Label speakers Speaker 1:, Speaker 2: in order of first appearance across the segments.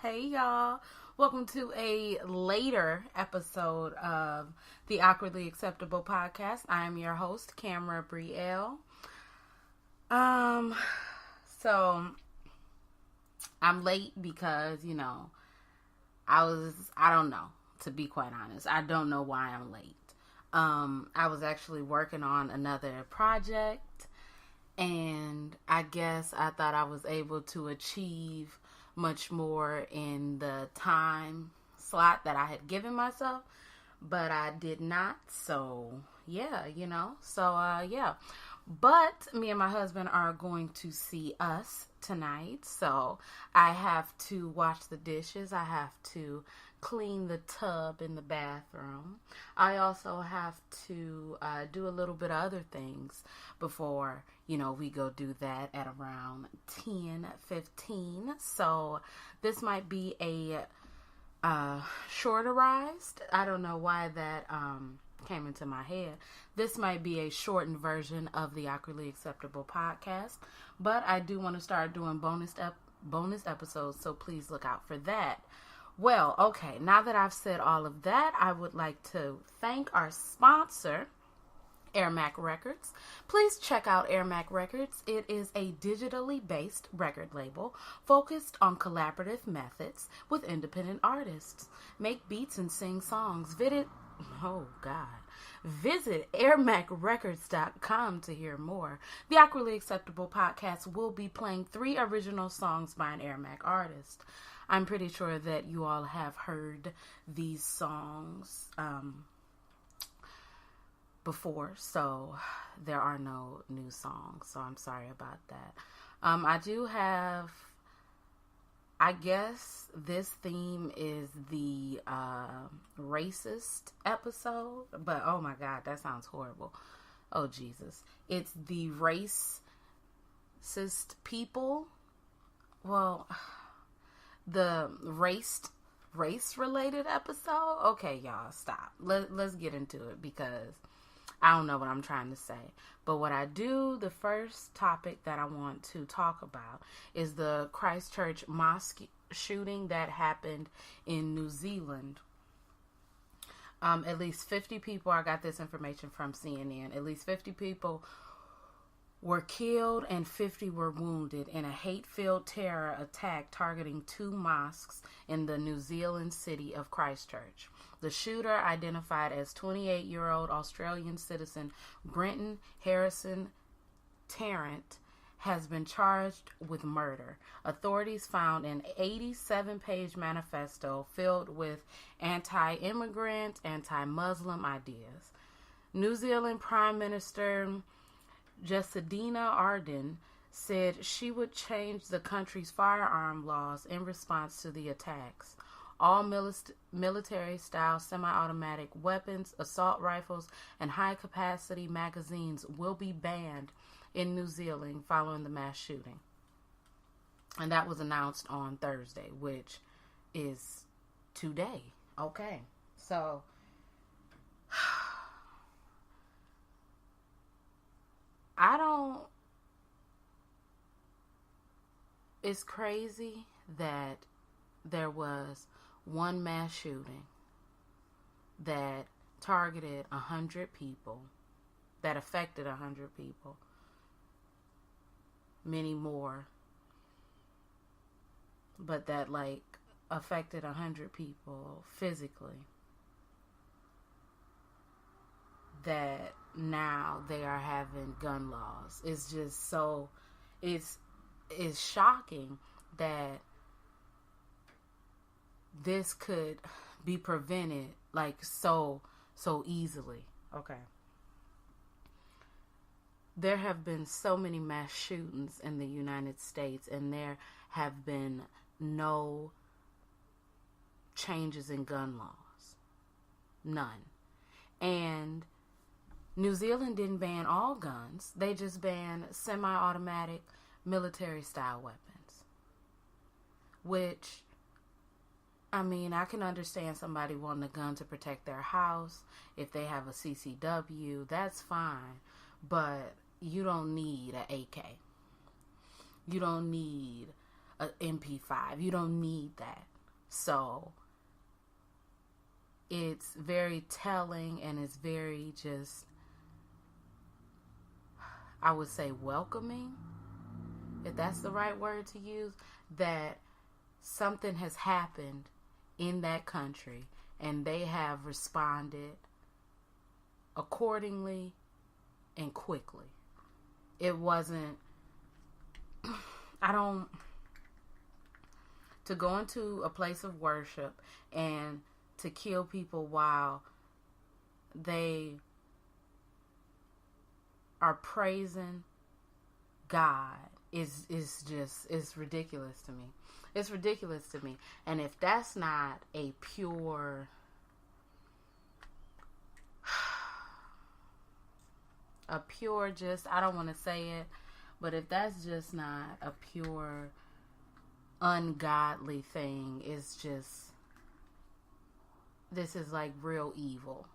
Speaker 1: Hey y'all. Welcome to a later episode of the Awkwardly Acceptable podcast. I am your host, Camera Brielle. So I'm late because, I don't know, to be quite honest. I don't know why I'm late. I was actually working on another project, and I guess I thought I was able to achieve much more in the time slot that I had given myself, but I did not. So yeah. But me and my husband are going to see Us tonight, so I have to wash the dishes. I have to clean the tub in the bathroom. I also have to do a little bit of other things before, we go do that at around 10:15. So this might be a shorterized. I don't know why that came into my head. This might be a shortened version of the Awkwardly Acceptable podcast, but I do want to start doing bonus episodes, so please look out for that. Well, okay, now that I've said all of that, I would like to thank our sponsor, AirMac Records. Please check out AirMac Records. It is a digitally based record label focused on collaborative methods with independent artists. Make beats and sing songs. Visit airmacrecords.com to hear more. The Awkwardly Acceptable podcast will be playing 3 original songs by an AirMac artist. I'm pretty sure that you all have heard these songs before, so there are no new songs, so I'm sorry about that. I do have, I guess this theme is the racist episode, but oh my God, that sounds horrible. Oh Jesus. It's the racist people. Well, the race-related episode? Okay, y'all, stop. Let's get into it because I don't know what I'm trying to say. But the first topic that I want to talk about is the ChristChurch mosque shooting that happened in New Zealand. At least 50 people, I got this information from CNN, at least 50 people were killed and 50 were wounded in a hate-filled terror attack targeting 2 mosques in the New Zealand city of Christchurch. The shooter, identified as 28-year-old Australian citizen Brenton Harrison Tarrant, has been charged with murder. Authorities found an 87-page manifesto filled with anti-immigrant, anti-Muslim ideas. New Zealand Prime Minister Jacinda Ardern said she would change the country's firearm laws in response to the attacks. All military-style semi-automatic weapons, assault rifles, and high-capacity magazines will be banned in New Zealand following the mass shooting. And that was announced on Thursday, which is today. Okay, so it's crazy that there was one mass shooting that targeted 100 people, that affected 100 people, many more, but that affected 100 people physically, that now they are having gun laws. It's just so, it's shocking that this could be prevented so easily. Okay. There have been so many mass shootings in the United States, and there have been no changes in gun laws. None. And New Zealand didn't ban all guns. They just banned semi-automatic military-style weapons. Which, I can understand somebody wanting a gun to protect their house. If they have a CCW, that's fine. But you don't need an AK. You don't need an MP5. You don't need that. So it's very telling, and it's very just, I would say, welcoming, if that's the right word to use, that something has happened in that country and they have responded accordingly and quickly. It wasn't, to go into a place of worship and to kill people while they are praising God is ridiculous to me. It's ridiculous to me. And if that's not a pure just, I don't want to say it, but if that's just not a pure ungodly thing, it's just, this is like real evil.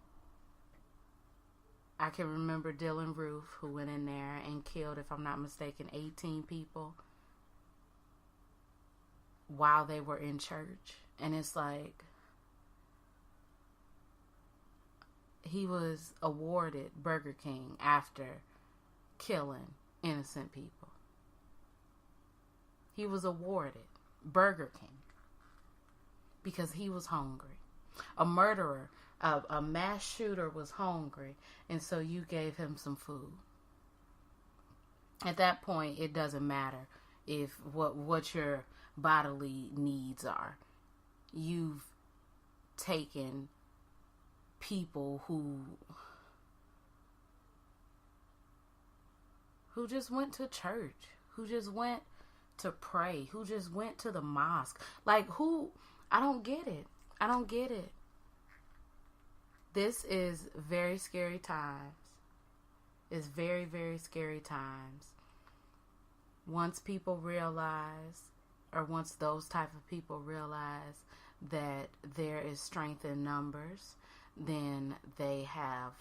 Speaker 1: I can remember Dylan Roof, who went in there and killed, if I'm not mistaken, 18 people while they were in church. And it's like, he was awarded Burger King after killing innocent people. He was awarded Burger King because he was hungry. A murderer, a mass shooter was hungry, and so you gave him some food. At that point, it doesn't matter if what your bodily needs are. You've taken people who just went to church, who just went to pray, who just went to the mosque. Like, who? I don't get it. I don't get it. This is very scary times. It's very, very scary times. Once people realize, or once those type of people realize that there is strength in numbers, then they have,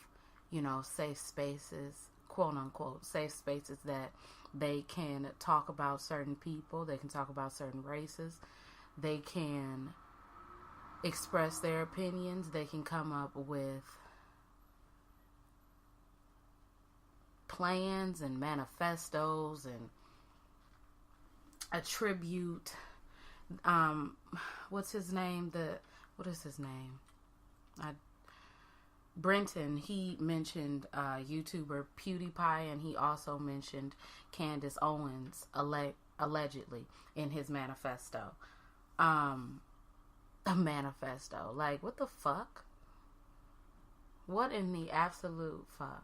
Speaker 1: safe spaces, quote unquote, safe spaces that they can talk about certain people. They can talk about certain races. They can express their opinions. They can come up with plans and manifestos and attribute, what's his name? What is his name? Brenton, he mentioned YouTuber PewDiePie, and he also mentioned Candace Owens allegedly in his manifesto. A manifesto. Like, what the fuck? What in the absolute fuck?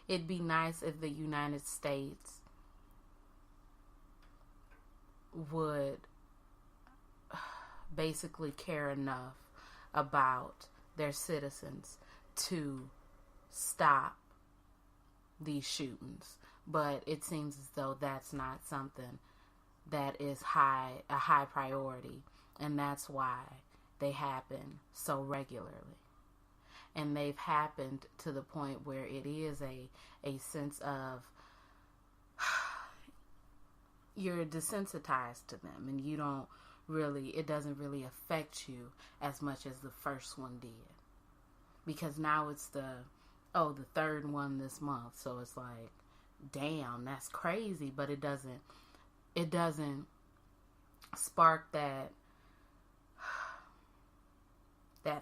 Speaker 1: It'd be nice if the United States would basically care enough about their citizens to stop these shootings. But it seems as though that's not something that is a high priority, and that's why they happen so regularly. And they've happened to the point where it is a sense of you're desensitized to them, and it doesn't really affect you as much as the first one did. Because now it's the third one this month, so it's like, damn, that's crazy, but it doesn't spark that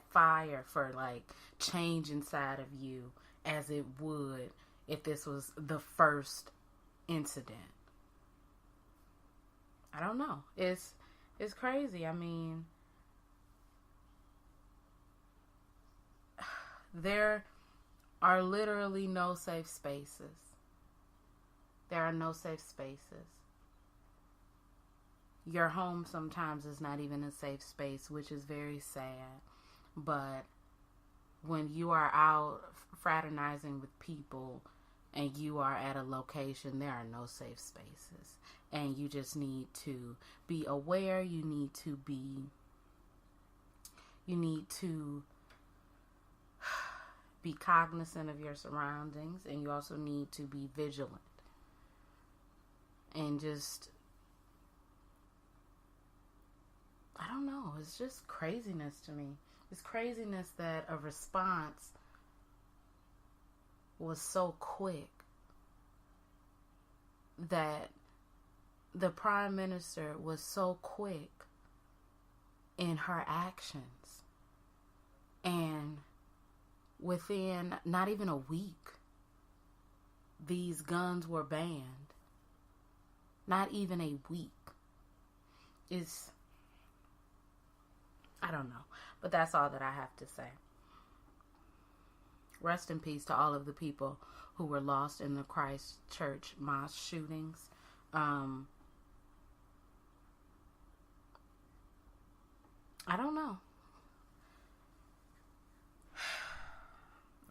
Speaker 1: fire for like change inside of you as it would if this was the first incident. I don't know. It's crazy. I mean, there are literally no safe spaces. There are no safe spaces. Your home sometimes is not even a safe space, which is very sad. But when you are out fraternizing with people and you are at a location, there are no safe spaces. And you just need to be aware. You need to be cognizant of your surroundings, and you also need to be vigilant. And just I don't know. It's just craziness to me. It's craziness that a response was so quick, that the prime minister was so quick in her actions. And within not even a week, these guns were banned. Not even a week. I don't know. But that's all that I have to say. Rest in peace to all of the people who were lost in the ChristChurch mosque shootings. I don't know.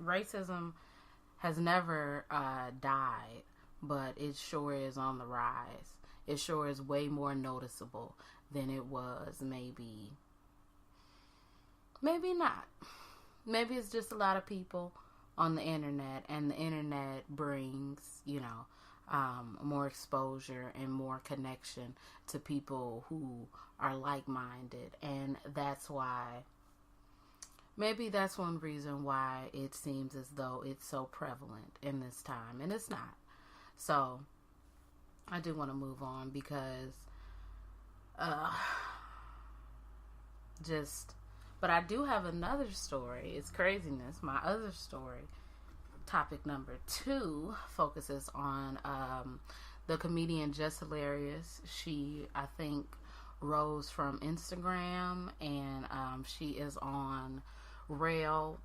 Speaker 1: Racism has never died, but it sure is on the rise. It sure is way more noticeable than it was maybe not. Maybe it's just a lot of people on the internet, and the internet brings, more exposure and more connection to people who are like-minded. And that's why, maybe that's one reason why it seems as though it's so prevalent in this time. And it's not. So, I do want to move on because, but I do have another story. It's craziness. My other story, topic number 2, focuses on the comedian Jess. She, I think, rose from Instagram, and she is on Rail.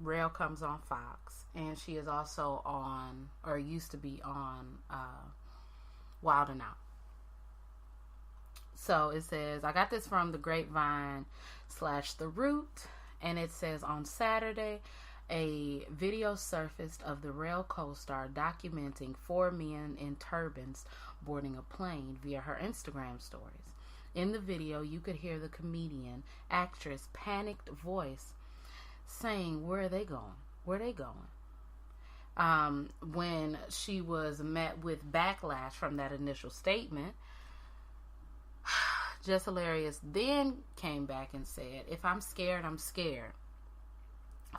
Speaker 1: Rail comes on Fox, and she is also on, or used to be on, Wild 'N Out. So it says, I got this from the Grapevine / The Root, and it says, on Saturday, a video surfaced of the Rail co-star documenting 4 men in turbans boarding a plane via her Instagram stories. In the video, you could hear the comedian actress' panicked voice saying, "Where are they going? Where are they going?" When she was met with backlash from that initial statement, Jess Hilarious then came back and said, "If I'm scared, I'm scared.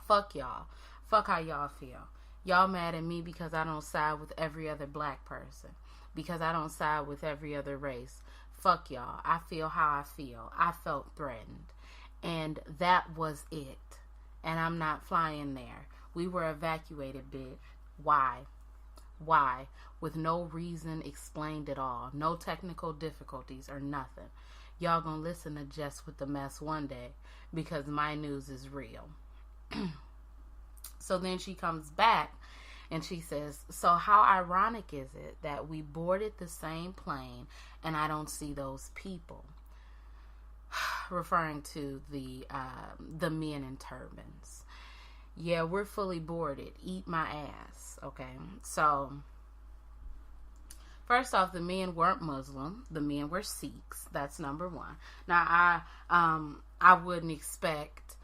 Speaker 1: Fuck y'all. Fuck how y'all feel. Y'all mad at me because I don't side with every other black person. Because I don't side with every other race. Fuck y'all. I feel how I feel. I felt threatened. And that was it. And I'm not flying there. We were evacuated, bitch. Why? Why? With no reason explained at all. No technical difficulties or nothing. Y'all gonna listen to Jess with the mess one day because my news is real." So then she comes back and she says, "So how ironic is it that we boarded the same plane and I don't see those people?" Referring to the men in turbans. Yeah, we're fully boarded. Eat my ass. Okay. So, first off, the men weren't Muslim. The men were Sikhs. That's number one. Now, I wouldn't expect,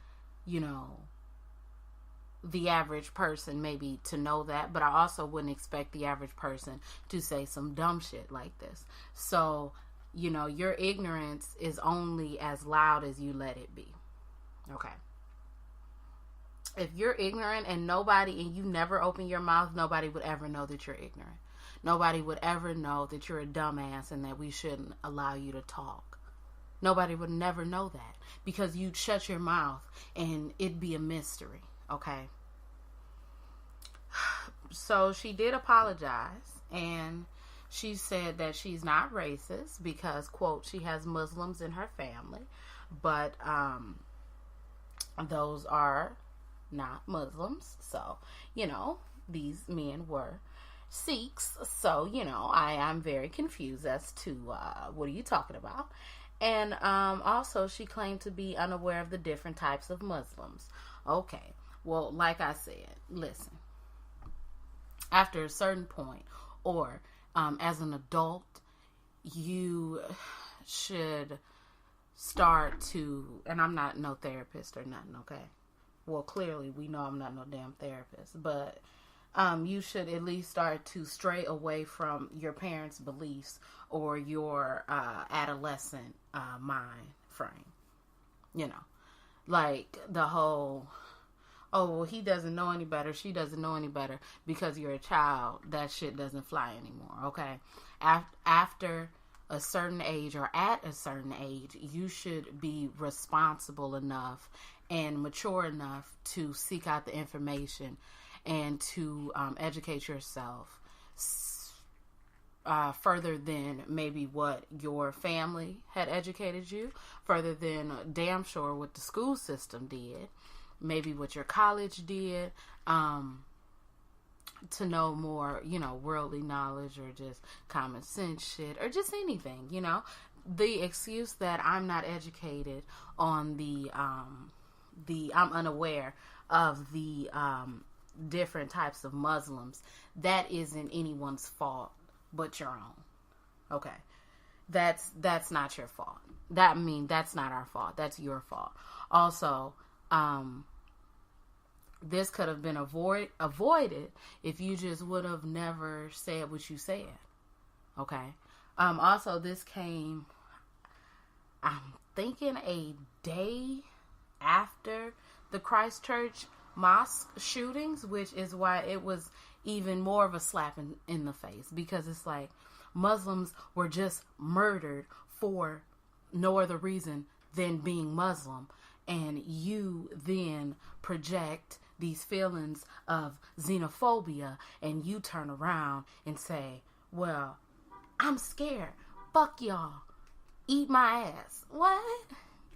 Speaker 1: the average person maybe to know that, but I also wouldn't expect the average person to say some dumb shit like this. So, your ignorance is only as loud as you let it be. Okay. If you're ignorant and you never open your mouth, nobody would ever know that you're ignorant. Nobody would ever know that you're a dumbass and that we shouldn't allow you to talk. Nobody would never know that because you'd shut your mouth and it'd be a mystery. Okay. So she did apologize, and she said that she's not racist because, quote, she has Muslims in her family, but those are not Muslims. So, these men were Sikhs. So, I'm very confused as to what are you talking about? And also she claimed to be unaware of the different types of Muslims. Okay. Well, like I said, listen. After a certain point, or as an adult, you should start to, and I'm not no therapist or nothing, okay? Well, clearly we know I'm not no damn therapist, but you should at least start to stray away from your parents' beliefs or your adolescent mind frame. You know, like the whole, oh, well, he doesn't know any better, she doesn't know any better because you're a child. That shit doesn't fly anymore, okay? After a certain age or at a certain age, you should be responsible enough and mature enough to seek out the information and to educate yourself further than maybe what your family had educated you, further than damn sure what the school system did, maybe what your college did, to know more, worldly knowledge or just common sense shit or just anything, The excuse that I'm not educated on I'm unaware of the different types of Muslims, that isn't anyone's fault but your own. Okay. That's not your fault. That's not our fault. That's your fault. Also, this could have been avoided if you just would have never said what you said. Okay. Also, this came, I'm thinking, a day after the ChristChurch mosque shootings, which is why it was even more of a slap in the face, because it's like Muslims were just murdered for no other reason than being Muslim, and you then project these feelings of xenophobia and you turn around and say, well, I'm scared, fuck y'all, eat my ass. What?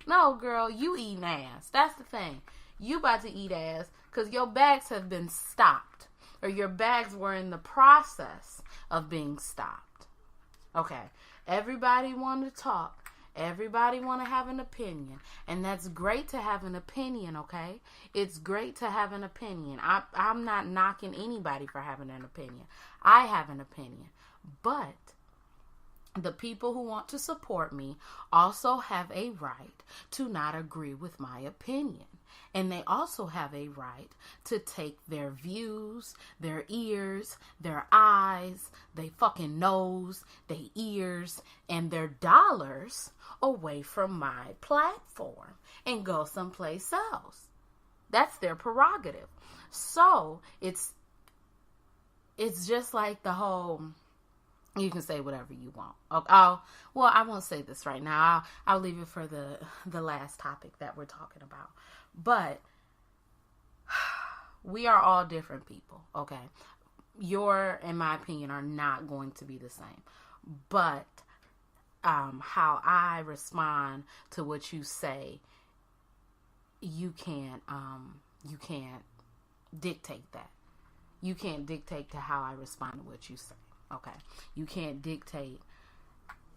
Speaker 1: No, girl, you eating ass. That's the thing. You about to eat ass because your bags have been stopped, or your bags were in the process of being stopped. Okay. Everybody want to talk. Everybody want to have an opinion. And that's great to have an opinion, okay? It's great to have an opinion. I'm not knocking anybody for having an opinion. I have an opinion. But the people who want to support me also have a right to not agree with my opinion. And they also have a right to take their views, their ears, their eyes, they fucking nose, their ears, and their dollars away from my platform and go someplace else. That's their prerogative. So it's just like the whole, you can say whatever you want. Well, I won't say this right now. I'll leave it for the last topic that we're talking about. But we are all different people, okay? Your, in my opinion, are not going to be the same. But how I respond to what you say, you can't dictate that. You can't dictate to how I respond to what you say, okay? You can't dictate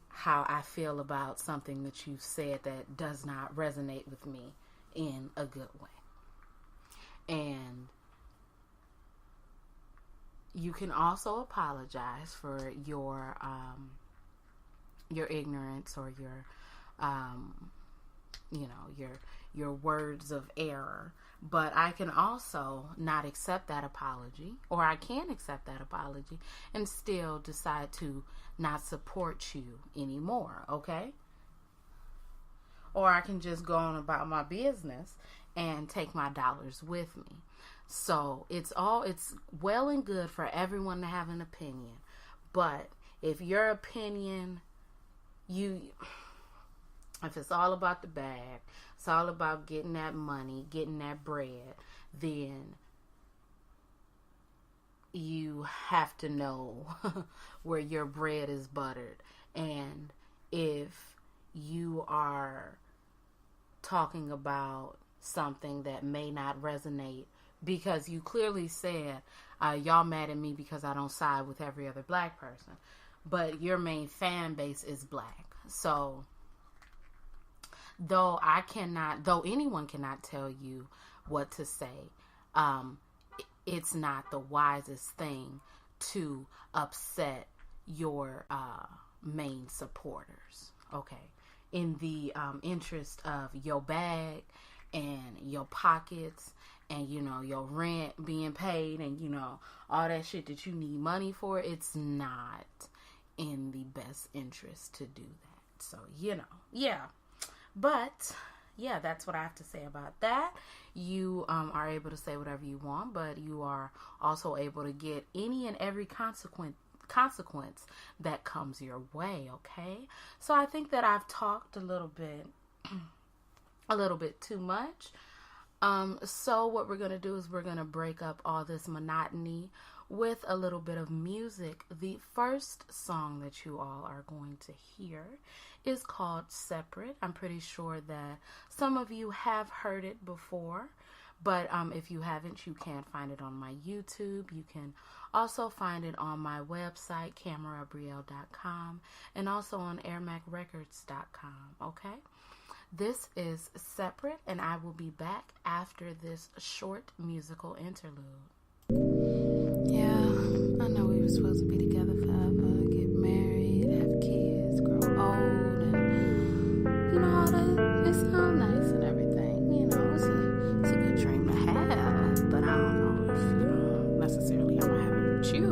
Speaker 1: how I feel about something that you've said that does not resonate with me in a good way. And you can also apologize for your ignorance or your words of error. But I can also not accept that apology, or I can accept that apology and still decide to not support you anymore, okay? Or I can just go on about my business and take my dollars with me. So it's well and good for everyone to have an opinion. But if your opinion, if it's all about the bag, it's all about getting that money, getting that bread, then you have to know where your bread is buttered. And if you are talking about something that may not resonate, because you clearly said, y'all mad at me because I don't side with every other black person, but your main fan base is black. So though anyone cannot tell you what to say, it's not the wisest thing to upset your main supporters, okay? In the interest of your bag and your pockets and, you know, your rent being paid and, you know, all that shit that you need money for, it's not in the best interest to do that. So, you know, yeah. But, yeah, that's what I have to say about that. You are able to say whatever you want, but you are also able to get any and every consequence that comes your way, okay? So I think that I've talked a little bit too much. So what we're going to do is we're going to break up all this monotony with a little bit of music. The first song that you all are going to hear is called Separate. I'm pretty sure that some of you have heard it before, but if you haven't, you can find it on my YouTube. You can also find it on my website, camerabrielle.com, and also on airmacrecords.com, okay? This is Separate, and I will be back after this short musical interlude. Yeah, I know we were supposed to be together forever, get married, have kids, grow old, and, you know, all that. It sounds nice and everything. You know, it's a good dream to have, but I don't know if, you know, necessarily I'm going to have it with you.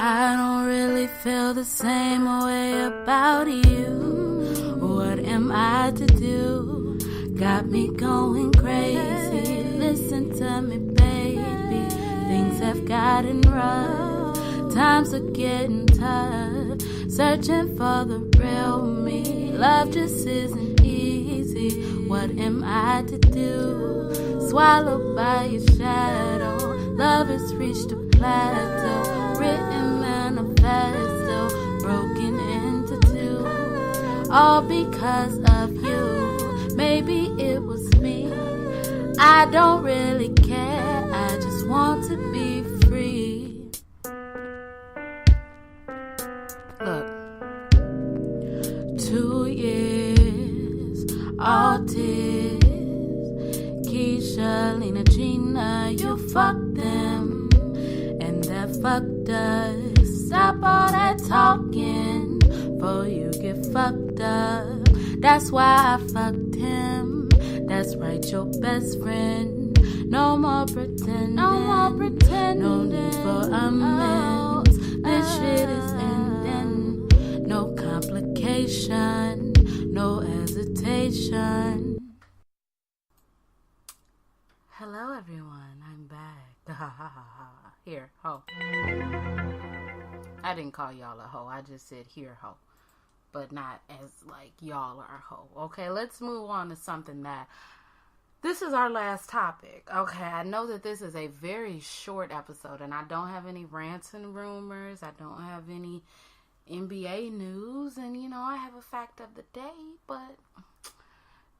Speaker 1: I don't really feel the same way about you. What am I to do? Got me going crazy. Listen to me, baby. Things have gotten rough. Times are getting tough. Searching for the real me. Love just isn't easy. What am I to do? Swallowed by your shadow. Love has reached a plateau. Written manifesto, broken into two, all because of you. Maybe it was me, I don't really care, I just want to be free. Look, 2 years, all tears, Keisha, Lena, Gina, you fucked them, and that fucked us. Stop all that talking, before you get fucked up. That's why I fucked him. That's right, your best friend. No more pretending. No need for amends. This shit is ending. No complication, no hesitation. Hello, everyone. I'm back. Here, ho. I didn't call y'all a hoe. I just said here, ho. But not as like y'all are a hoe. Okay, let's move on to something that... This is our last topic. Okay, I know that this is a very short episode and I don't have any rants and rumors. I don't have any NBA news. And, you know, I have a fact of the day. But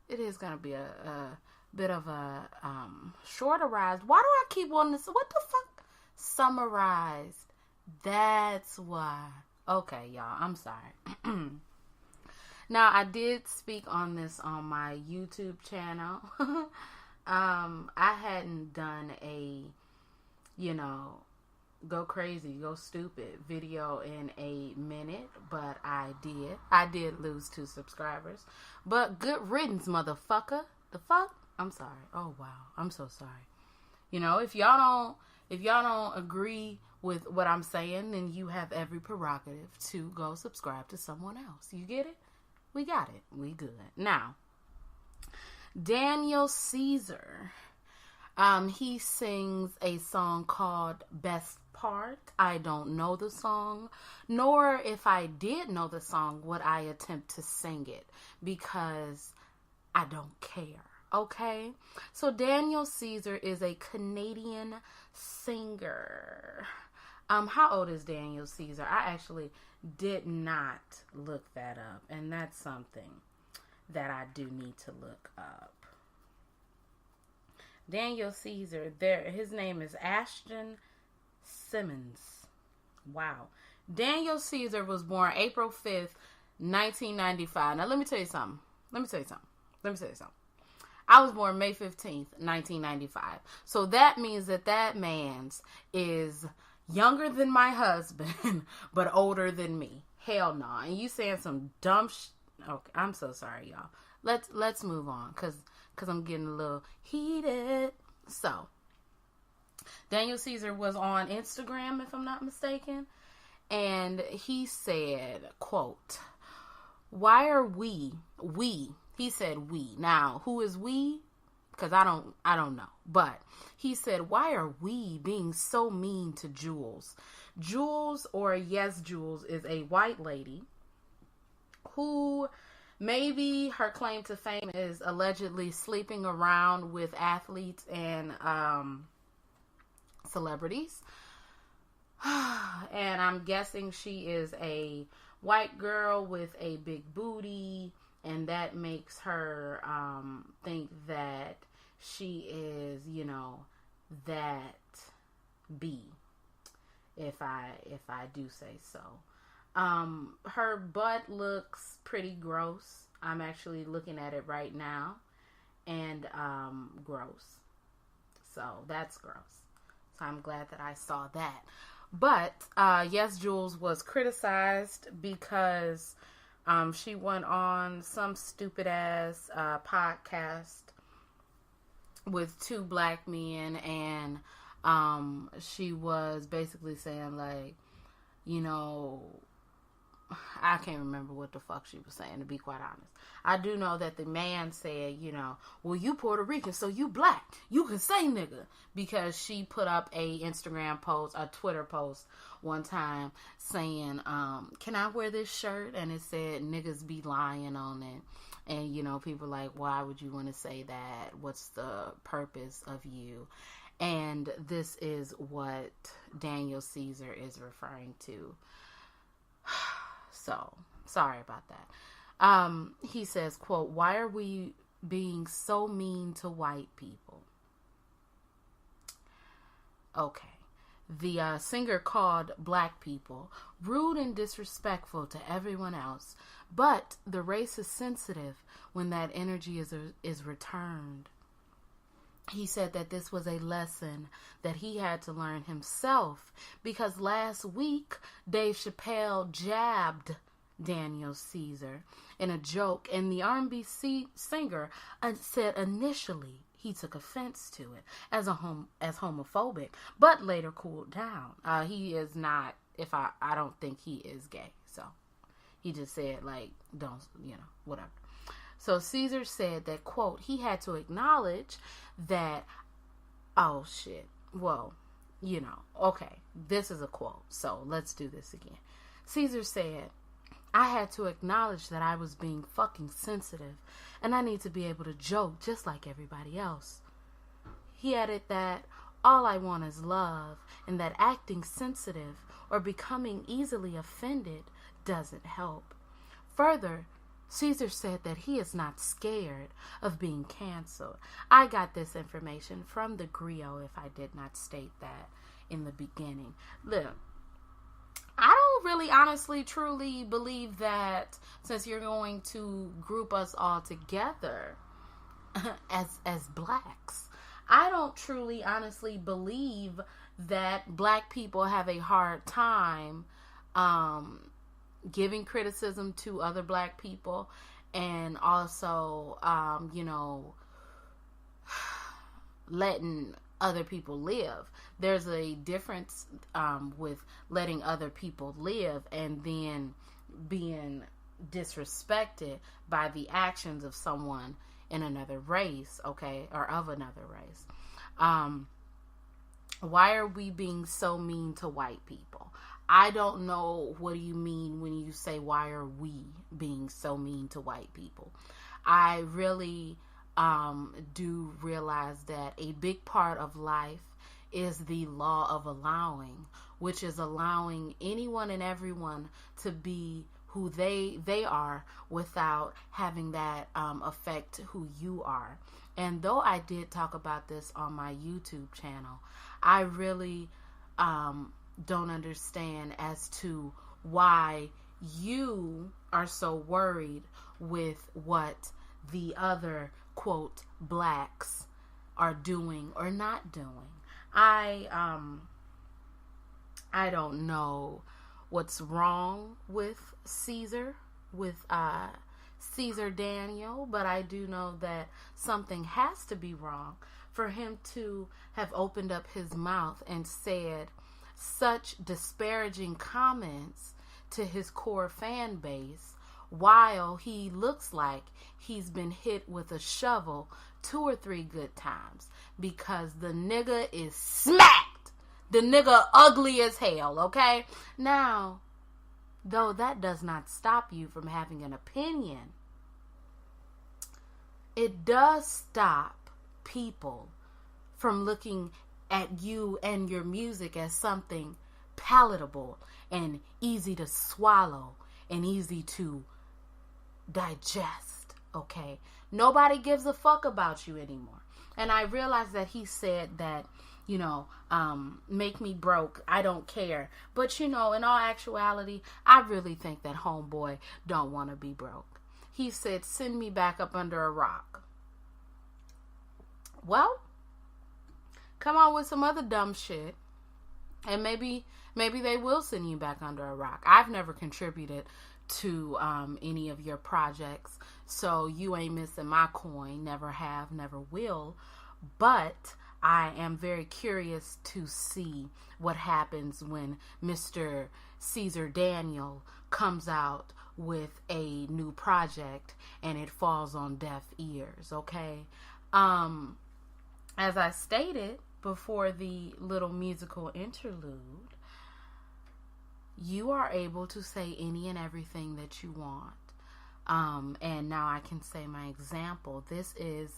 Speaker 1: it is going to be a bit of a shorter rise. Why do I keep wanting to... What the fuck? Summarized. That's why. Okay, y'all. I'm sorry. Now, I did speak on this on my YouTube channel. I hadn't done a, you know, go crazy, go stupid video in a minute, but I did. I did lose 2 subscribers. But good riddance, motherfucker. The fuck? I'm sorry. Oh, wow. I'm so sorry. You know, if y'all don't agree with what I'm saying, then you have every prerogative to go subscribe to someone else. You get it? We got it. We good. Now, Daniel Caesar, he sings a song called Best Part. I don't know the song, nor if I did know the song, would I attempt to sing it because I don't care. Okay? So Daniel Caesar is a Canadian singer. How old is Daniel Caesar? I actually did not look that up, and that's something that I do need to look up. Daniel Caesar, his name is Ashton Simmons. Wow. Daniel Caesar was born April 5th, 1995. Now, let me tell you something. I was born May 15th, 1995. So that means that man's is younger than my husband, but older than me. Hell no. And you saying some dumb okay, I'm so sorry, y'all. let's move on because I'm getting a little heated. So Daniel Caesar was on Instagram, if I'm not mistaken, and he said, quote, "Why are we, he said we. Now, who is we? Because I don't know. But he said, why are we being so mean to Jules? Jules, or Yes Jules, is a white lady who maybe her claim to fame is allegedly sleeping around with athletes and celebrities. And I'm guessing she is a white girl with a big booty, and that makes her think that she is, that B, if I do say so. Her butt looks pretty gross. I'm actually looking at it right now, and gross. So that's gross. So I'm glad that I saw that. But Yes Jules was criticized because she went on some stupid ass podcast with two black men, and she was basically saying, like, I can't remember what the fuck she was saying, to be quite honest. I do know that the man said, well, you Puerto Rican, so you black. You can say nigga. Because she put up a Instagram post, a Twitter post one time saying, can I wear this shirt? And it said niggas be lying on it. And, people like, why would you want to say that? What's the purpose of you? And this is what Daniel Caesar is referring to. So, sorry about that. He says, quote, why are we being so mean to white people? Okay. The singer called black people rude and disrespectful to everyone else, but the race is sensitive when that energy is returned. He said that this was a lesson that he had to learn himself, because last week Dave Chappelle jabbed Daniel Caesar in a joke, and the R&B singer said initially he took offense to it as homophobic, but later cooled down. He is not, I don't think he is gay, so he just said, like, don't, whatever. So Caesar said that, quote, he had to acknowledge that, oh shit, well, okay, this is a quote, so let's do this again. Caesar said, I had to acknowledge that I was being fucking sensitive, and I need to be able to joke just like everybody else. He added that all I want is love, and that acting sensitive or becoming easily offended doesn't help. Further, Caesar said that he is not scared of being canceled. I got this information from the griot, if I did not state that in the beginning. Look, I don't really honestly truly believe that since you're going to group us all together as blacks, I don't truly honestly believe that black people have a hard time giving criticism to other black people, and also letting other people live. There's a difference with letting other people live and then being disrespected by the actions of someone in another race, okay, or of another race. Why are we being so mean to white people? I don't know what do you mean when you say, why are we being so mean to white people? I really do realize that a big part of life is the law of allowing, which is allowing anyone and everyone to be who they are without having that affect who you are. And though I did talk about this on my YouTube channel, I really don't understand as to why you are so worried with what the other, quote, blacks are doing or not doing. I don't know what's wrong with Caesar, with Caesar Daniel, but I do know that something has to be wrong for him to have opened up his mouth and said such disparaging comments to his core fan base while he looks like he's been hit with a shovel 2 or 3 good times, because the nigga is smacked. The nigga ugly as hell, okay? Now, though that does not stop you from having an opinion, it does stop people from looking at you and your music as something palatable and easy to swallow and easy to digest, okay? Nobody gives a fuck about you anymore. And I realized that he said that, make me broke, I don't care. But, in all actuality, I really think that homeboy don't want to be broke. He said, send me back up under a rock. Well, come on with some other dumb shit, and maybe they will send you back under a rock. I've never contributed to any of your projects, so you ain't missing my coin. Never have, never will. But I am very curious to see what happens when Mr. Caesar Daniel comes out with a new project and it falls on deaf ears, okay? As I stated before the little musical interlude, you are able to say any and everything that you want. And now I can say my example. This is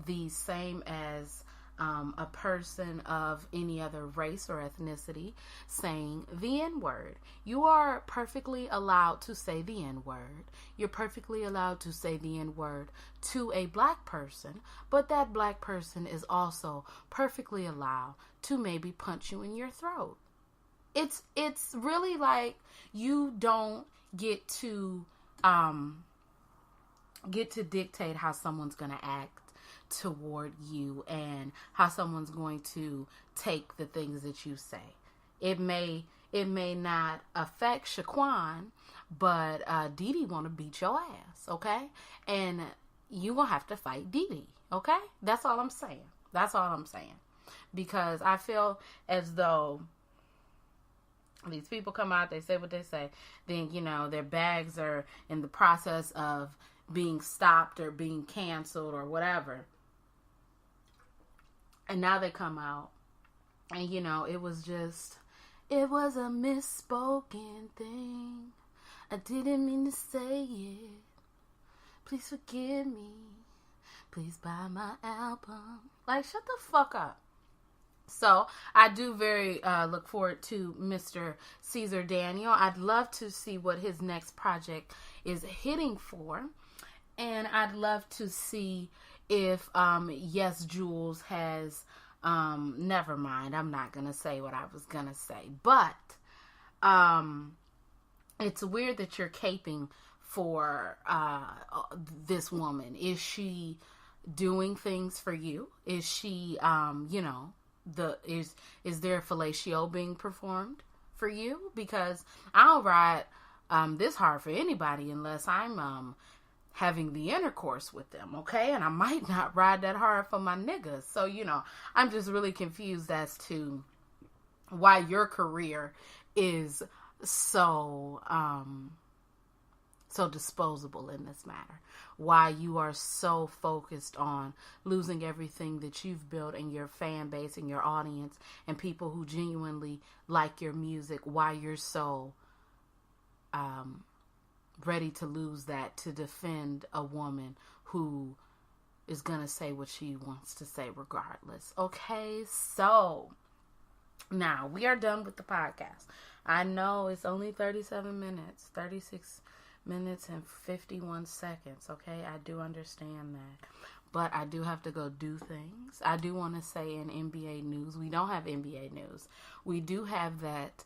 Speaker 1: the same as a person of any other race or ethnicity saying the N-word. You are perfectly allowed to say the N-word. You're perfectly allowed to say the N-word to a black person, but that black person is also perfectly allowed to maybe punch you in your throat. It's really like you don't get to dictate how someone's going to act toward you and how someone's going to take the things that you say. It may not affect Shaquan, but Dee Dee want to beat your ass, okay? And you gonna have to fight Dee Dee, okay? That's all I'm saying. Because I feel as though these people come out, they say what they say, then, their bags are in the process of being stopped or being canceled or whatever. And now they come out and, it was a misspoken thing. I didn't mean to say it. Please forgive me. Please buy my album. Like, shut the fuck up. So I do very look forward to Mr. Caesar Daniel. I'd love to see what his next project is hitting for. And I'd love to see if Yes Jules has never mind. I'm not going to say what I was going to say. But it's weird that you're caping for this woman. Is she doing things for you? Is she, is there fellatio being performed for you? Because I don't ride this hard for anybody unless I'm having the intercourse with them, okay? And I might not ride that hard for my niggas. So, I'm just really confused as to why your career is so disposable in this matter. Why you are so focused on losing everything that you've built and your fan base and your audience and people who genuinely like your music. Why you're so ready to lose that to defend a woman who is gonna say what she wants to say regardless. Okay, so now we are done with the podcast. I know it's only 36 minutes and 51 seconds, okay? I do understand that. But I do have to go do things. I do want to say in NBA news, we don't have NBA news. We do have that,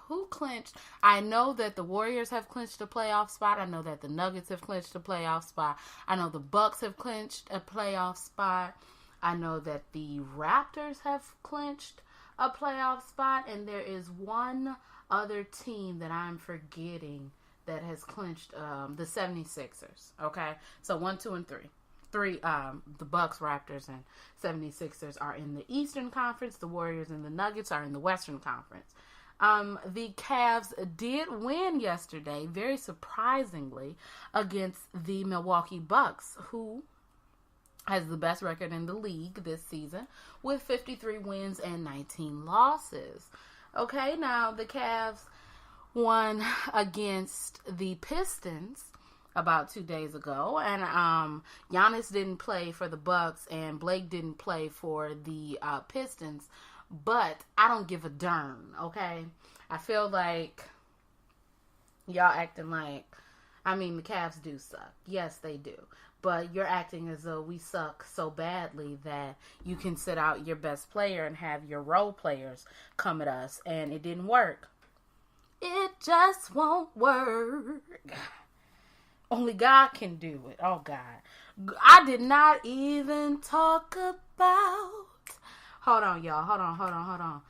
Speaker 1: who clinched? I know that the Warriors have clinched a playoff spot. I know that the Nuggets have clinched a playoff spot. I know the Bucks have clinched a playoff spot. I know that the Raptors have clinched a playoff spot. And there is one other team that I'm forgetting that has clinched the 76ers. Okay, so 1, 2, and 3. The Bucks, Raptors, and 76ers are in the Eastern Conference. The Warriors and the Nuggets are in the Western Conference. The Cavs did win yesterday, very surprisingly, against the Milwaukee Bucks, who has the best record in the league this season with 53 wins and 19 losses. Okay, now the Cavs won against the Pistons about 2 days ago, and Giannis didn't play for the Bucks and Blake didn't play for the Pistons, but I don't give a darn. Okay, I feel like y'all acting like, I mean, the Cavs do suck. Yes, they do, but you're acting as though we suck so badly that you can sit out your best player and have your role players come at us, and it didn't work. It just won't work. Only God can do it. Oh, God. I did not even talk about... Hold on, y'all. Hold on.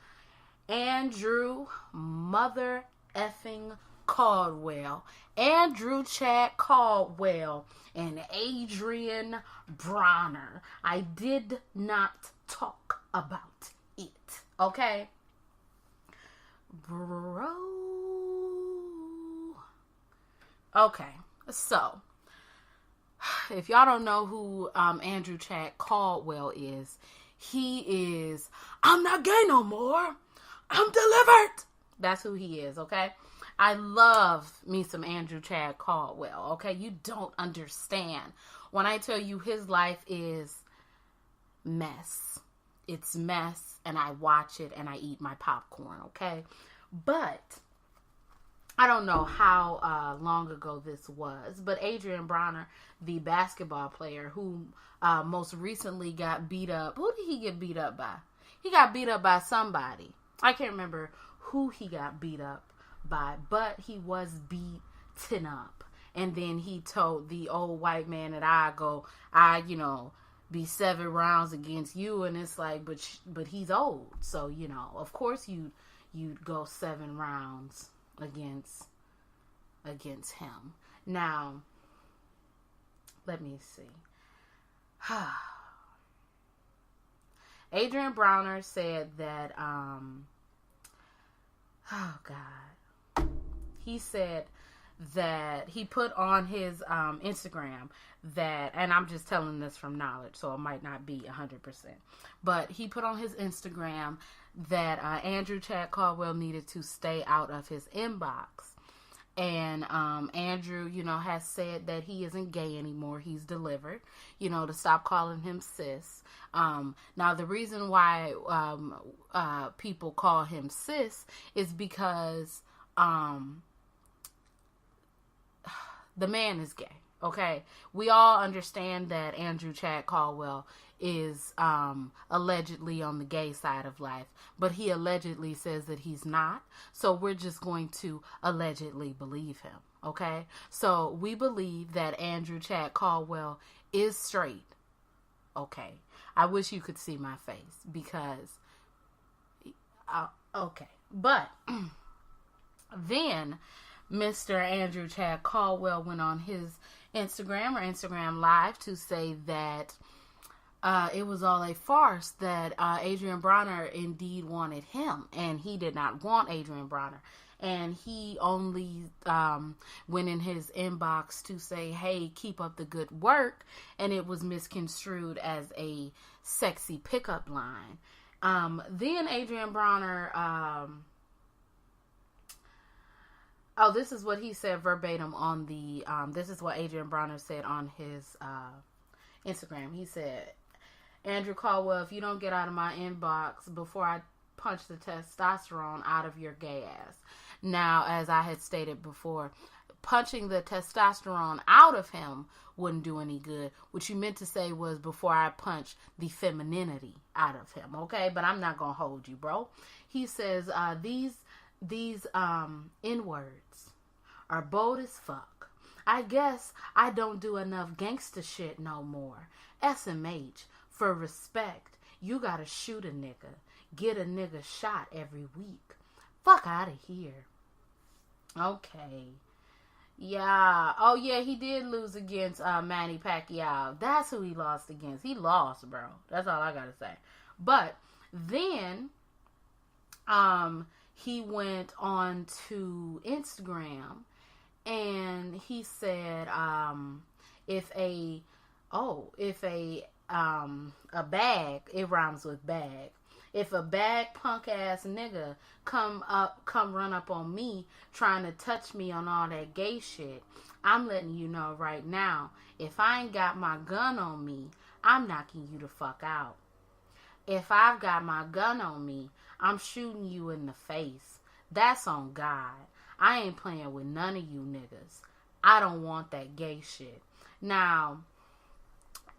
Speaker 1: Andrew mother effing Caldwell. Andrew Chad Caldwell and Adrian Bronner. I did not talk about it. Okay? Bro. Okay. So, if y'all don't know who Andrew Chad Caldwell is, he is, I'm not gay no more. I'm delivered. That's who he is, okay? I love me some Andrew Chad Caldwell, okay? You don't understand. When I tell you his life is mess. It's mess, and I watch it, and I eat my popcorn, okay? But I don't know how long ago this was, but Adrian Bronner, the basketball player who most recently got beat up. Who did he get beat up by? He got beat up by somebody. I can't remember who he got beat up by, but he was beaten up. And then he told the old white man that I be 7 rounds against you. And it's like, but he's old. So, of course you'd go 7 rounds against him. Now, let me see. Adrian Bronner said that, oh God, he said that he put on his Instagram that, and I'm just telling this from knowledge, so it might not be 100%, but he put on his Instagram that Andrew Chad Caldwell needed to stay out of his inbox. And Andrew, has said that he isn't gay anymore. He's delivered, to stop calling him sis. Now, the reason why people call him sis is because the man is gay. Okay, we all understand that Andrew Chad Caldwell is allegedly on the gay side of life, but he allegedly says that he's not. So we're just going to allegedly believe him. Okay, so we believe that Andrew Chad Caldwell is straight. Okay, I wish you could see my face because, okay, but then Mr. Andrew Chad Caldwell went on his Instagram Live to say that it was all a farce, that Adrian Bronner indeed wanted him, and he did not want Adrian Bronner. And he only went in his inbox to say, hey, keep up the good work, and it was misconstrued as a sexy pickup line. Then Adrian Bronner... this is what he said verbatim on the, this is what Adrian Bronner said on his Instagram. He said, Andrew Caldwell, if you don't get out of my inbox before I punch the testosterone out of your gay ass. Now, as I had stated before, punching the testosterone out of him wouldn't do any good. What you meant to say was before I punch the femininity out of him, okay? But I'm not going to hold you, bro. He says, these N-words are bold as fuck. I guess I don't do enough gangster shit no more. SMH, for respect, you gotta shoot a nigga. Get a nigga shot every week. Fuck out of here. Okay. Yeah. Oh, yeah, he did lose against Manny Pacquiao. That's who he lost against. He lost, bro. That's all I gotta say. But then, he went on to Instagram and he said, if a bag, it rhymes with bag. If a bag punk ass nigga come run up on me trying to touch me on all that gay shit, I'm letting you know right now, if I ain't got my gun on me, I'm knocking you the fuck out. If I've got my gun on me, I'm shooting you in the face. That's on God. I ain't playing with none of you niggas. I don't want that gay shit. Now,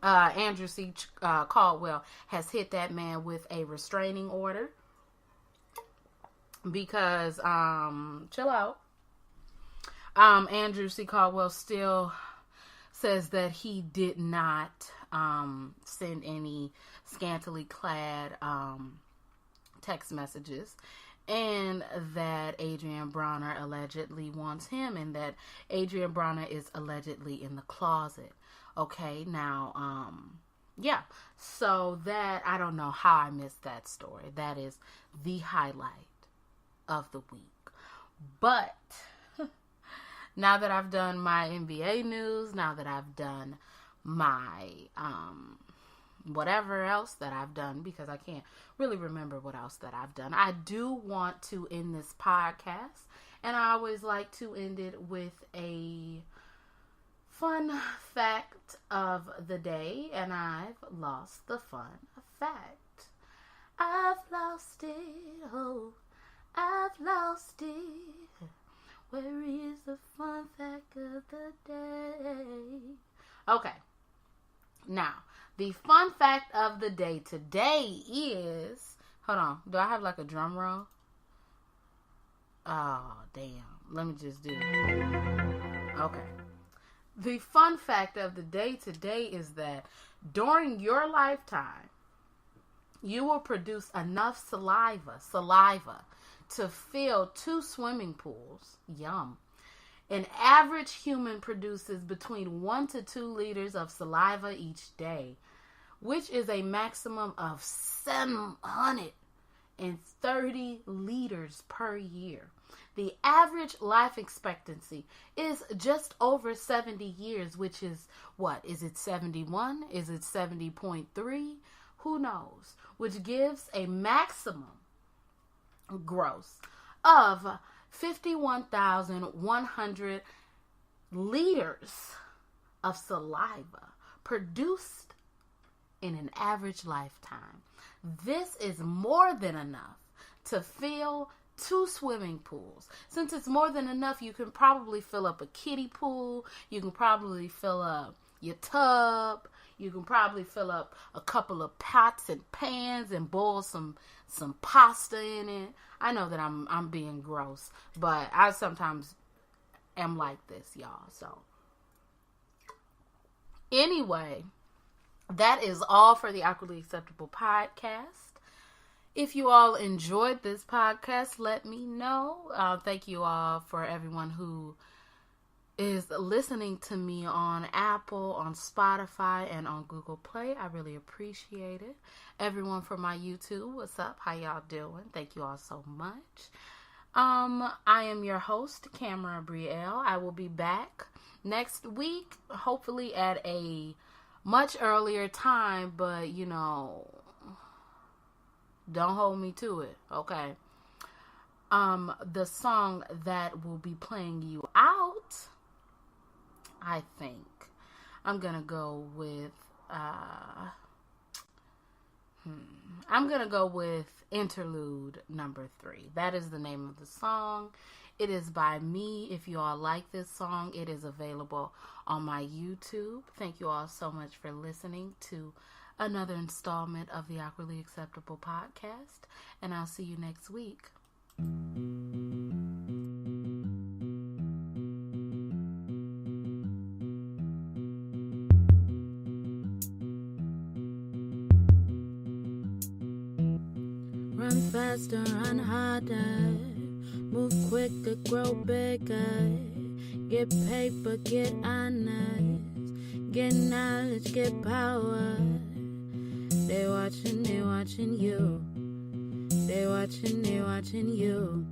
Speaker 1: Andrew C. Caldwell has hit that man with a restraining order because, chill out. Andrew C. Caldwell still says that he did not send any scantily clad text messages, and that Adrian Bronner allegedly wants him, and that Adrian Bronner is allegedly in the closet. Okay, now, yeah, so that, I don't know how I missed that story. That is the highlight of the week. But now that I've done my NBA news, now that I've done my, whatever else that I've done, because I can't really remember what else that I've done, I do want to end this podcast, and I always like to end it with a fun fact of the day, and I've lost the fun fact. I've lost it, oh, I've lost it. Where is the fun fact of the day? Okay, now, the fun fact of the day today is, hold on, do I have like a drum roll? Oh, damn. Let me just do it. Okay. The fun fact of the day today is that during your lifetime, you will produce enough saliva to fill 2 swimming pools. Yum. An average human produces between 1 to 2 liters of saliva each day, which is a maximum of 730 liters per year. The average life expectancy is just over 70 years, which is what? Is it 71? Is it 70.3? Who knows? Which gives a maximum gross of 51,100 liters of saliva produced in an average lifetime. This is more than enough to fill 2 swimming pools. Since it's more than enough, you can probably fill up a kiddie pool. You can probably fill up your tub. You can probably fill up a couple of pots and pans and boil some pasta in it. I know that I'm being gross, but I sometimes am like this, y'all. So anyway, that is all for the Awkwardly Acceptable podcast. If you all enjoyed this podcast, let me know. Thank you all for everyone who is listening to me on Apple, on Spotify, and on Google Play. I really appreciate it. Everyone from my YouTube, what's up? How y'all doing? Thank you all so much. I am your host, Camera Brielle. I will be back next week, hopefully at a much earlier time, but you know, don't hold me to it, okay? The song that will be playing you out, I think I'm gonna go with Interlude number 3. That is the name of the song. It is by me. If you all like this song, it is available on my YouTube. Thank you all so much for listening to another installment of the Awkwardly Acceptable podcast, and I'll see you next week. Run faster, run harder, move quicker, grow bigger, Get paper, get honest. Get knowledge, get power. They watching you. They watching you.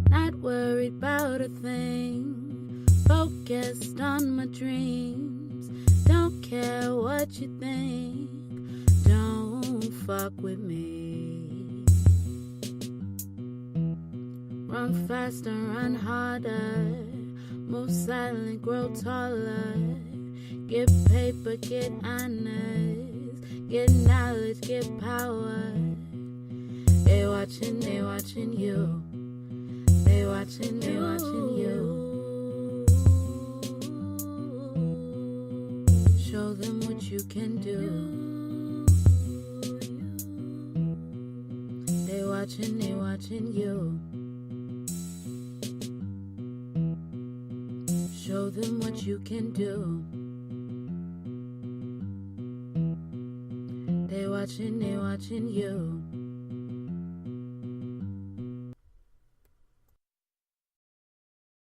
Speaker 1: Not worried about a thing. Focused on my dreams. Don't care what you think. Don't fuck with me. Run faster, run harder. Move silent, grow taller. Get paper, get honest. Get knowledge, get power. They watching you. They watching you. Show them what you can do. They watching you. Show them what you can do. They watching you.